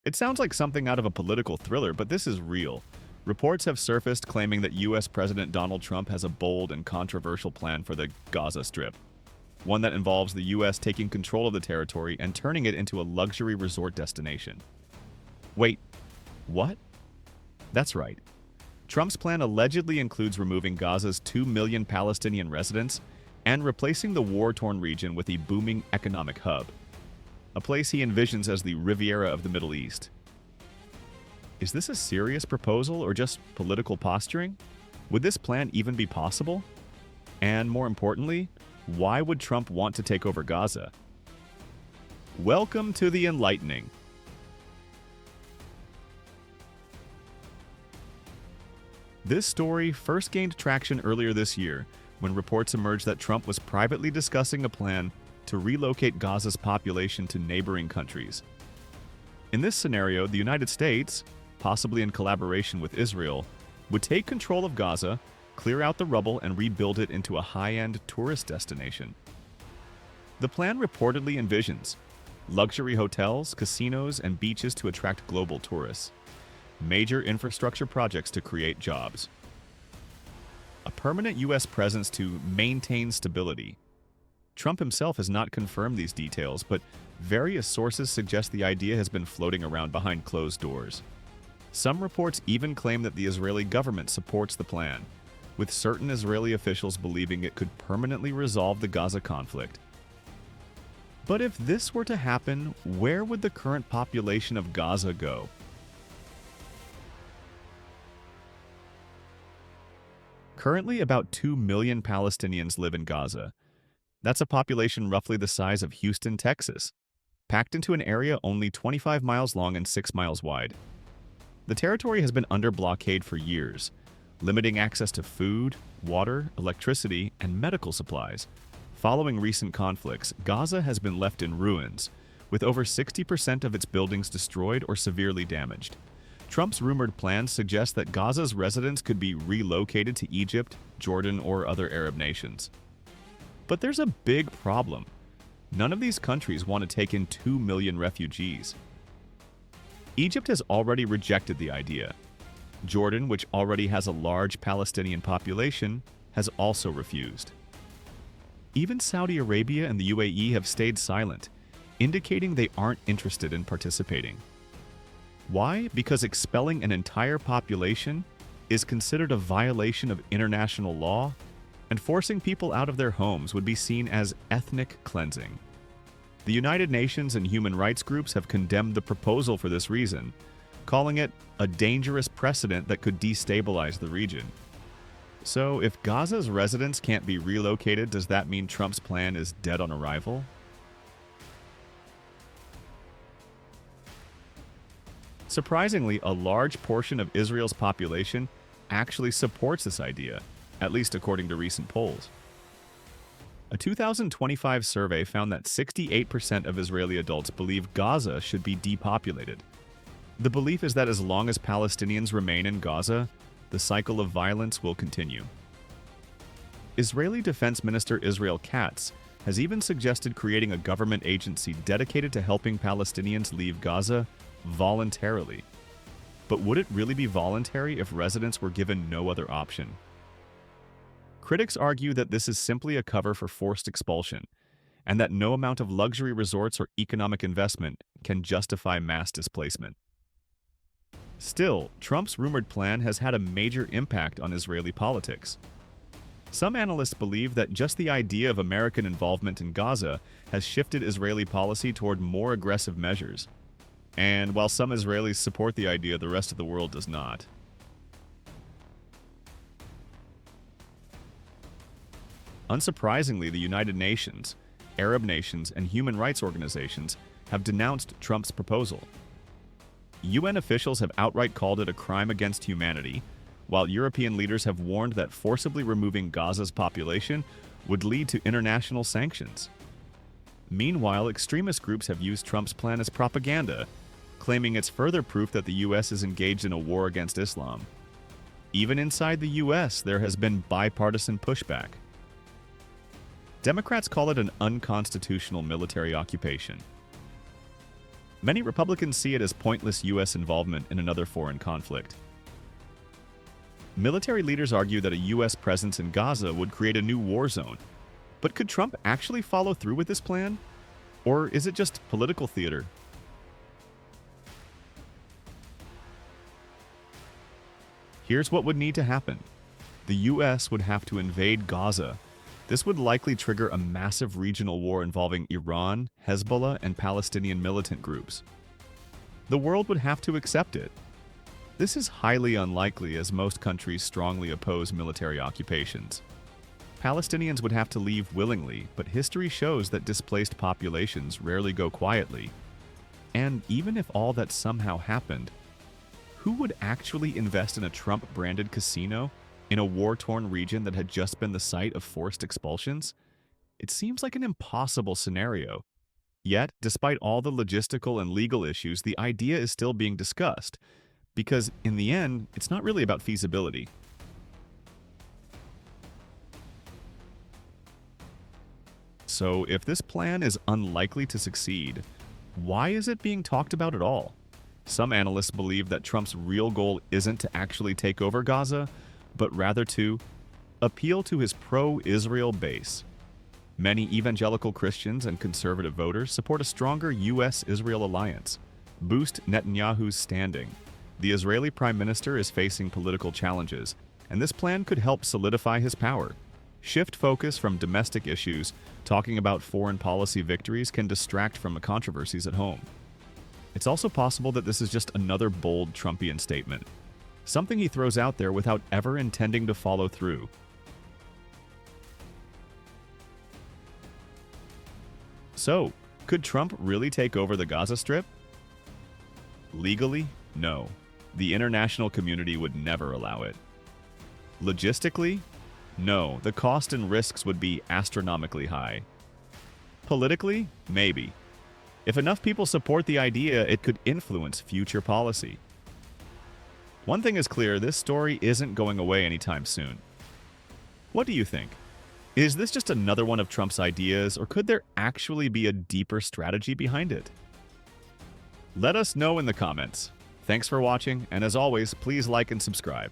It sounds like something out of a political thriller, but this is real. Reports have surfaced claiming that U.S. President Donald Trump has a bold and controversial plan for the Gaza Strip, one that involves the U.S. taking control of the territory and turning it into a luxury resort destination. Wait, what? That's right. Trump's plan allegedly includes removing Gaza's 2 million Palestinian residents and replacing the war-torn region with a booming economic hub, a place he envisions as the Riviera of the Middle East. Is this a serious proposal or just political posturing? Would this plan even be possible? And more importantly, why would Trump want to take over Gaza? Welcome to the enlightening. This story first gained traction earlier this year when reports emerged that Trump was privately discussing a plan to relocate Gaza's population to neighboring countries. In this scenario, the United States, possibly in collaboration with Israel, would take control of Gaza, clear out the rubble, and rebuild it into a high-end tourist destination. The plan reportedly envisions luxury hotels, casinos, and beaches to attract global tourists, major infrastructure projects to create jobs, a permanent U.S. presence to maintain stability. Trump himself has not confirmed these details, but various sources suggest the idea has been floating around behind closed doors. Some reports even claim that the Israeli government supports the plan, with certain Israeli officials believing it could permanently resolve the Gaza conflict. But if this were to happen, where would the current population of Gaza go? Currently, about 2 million Palestinians live in Gaza. That's a population roughly the size of Houston, Texas, packed into an area only 25 miles long and 6 miles wide. The territory has been under blockade for years, limiting access to food, water, electricity, and medical supplies. Following recent conflicts, Gaza has been left in ruins, with over 60% of its buildings destroyed or severely damaged. Trump's rumored plans suggest that Gaza's residents could be relocated to Egypt, Jordan, or other Arab nations. But there's a big problem. None of these countries want to take in 2 million refugees. Egypt has already rejected the idea. Jordan, which already has a large Palestinian population, has also refused. Even Saudi Arabia and the UAE have stayed silent, indicating they aren't interested in participating. Why? Because expelling an entire population is considered a violation of international law, and forcing people out of their homes would be seen as ethnic cleansing. The United Nations and human rights groups have condemned the proposal for this reason, calling it a dangerous precedent that could destabilize the region. So, if Gaza's residents can't be relocated, does that mean Trump's plan is dead on arrival? Surprisingly, a large portion of Israel's population actually supports this idea, at least according to recent polls. A 2025 survey found that 68% of Israeli adults believe Gaza should be depopulated. The belief is that as long as Palestinians remain in Gaza, the cycle of violence will continue. Israeli Defense Minister Israel Katz has even suggested creating a government agency dedicated to helping Palestinians leave Gaza voluntarily. But would it really be voluntary if residents were given no other option? Critics argue that this is simply a cover for forced expulsion, and that no amount of luxury resorts or economic investment can justify mass displacement. Still, Trump's rumored plan has had a major impact on Israeli politics. Some analysts believe that just the idea of American involvement in Gaza has shifted Israeli policy toward more aggressive measures. And while some Israelis support the idea, the rest of the world does not. Unsurprisingly, the United Nations, Arab nations, and human rights organizations have denounced Trump's proposal. UN officials have outright called it a crime against humanity, while European leaders have warned that forcibly removing Gaza's population would lead to international sanctions. Meanwhile, extremist groups have used Trump's plan as propaganda, claiming it's further proof that the U.S. is engaged in a war against Islam. Even inside the U.S., there has been bipartisan pushback. Democrats call it an unconstitutional military occupation. Many Republicans see it as pointless U.S. involvement in another foreign conflict. Military leaders argue that a U.S. presence in Gaza would create a new war zone. But could Trump actually follow through with this plan? Or is it just political theater? Here's what would need to happen. The U.S. would have to invade Gaza. This would likely trigger a massive regional war involving Iran, Hezbollah, and Palestinian militant groups. The world would have to accept it. This is highly unlikely as most countries strongly oppose military occupations. Palestinians would have to leave willingly, but history shows that displaced populations rarely go quietly. And even if all that somehow happened, who would actually invest in a Trump-branded casino in a war-torn region that had just been the site of forced expulsions? It seems like an impossible scenario. Yet, despite all the logistical and legal issues, the idea is still being discussed, because in the end, it's not really about feasibility. So, if this plan is unlikely to succeed, why is it being talked about at all? Some analysts believe that Trump's real goal isn't to actually take over Gaza, but rather to appeal to his pro-Israel base. Many evangelical Christians and conservative voters support a stronger U.S.-Israel alliance, boost Netanyahu's standing. The Israeli prime minister is facing political challenges, and this plan could help solidify his power. Shift focus from domestic issues. Talking about foreign policy victories can distract from the controversies at home. It's also possible that this is just another bold Trumpian statement, something he throws out there without ever intending to follow through. So, could Trump really take over the Gaza Strip? Legally, no. The international community would never allow it. Logistically, no. The cost and risks would be astronomically high. Politically, maybe. If enough people support the idea, it could influence future policy. One thing is clear, this story isn't going away anytime soon. What do you think? Is this just another one of Trump's ideas, or could there actually be a deeper strategy behind it? Let us know in the comments. Thanks for watching, and as always, please like and subscribe.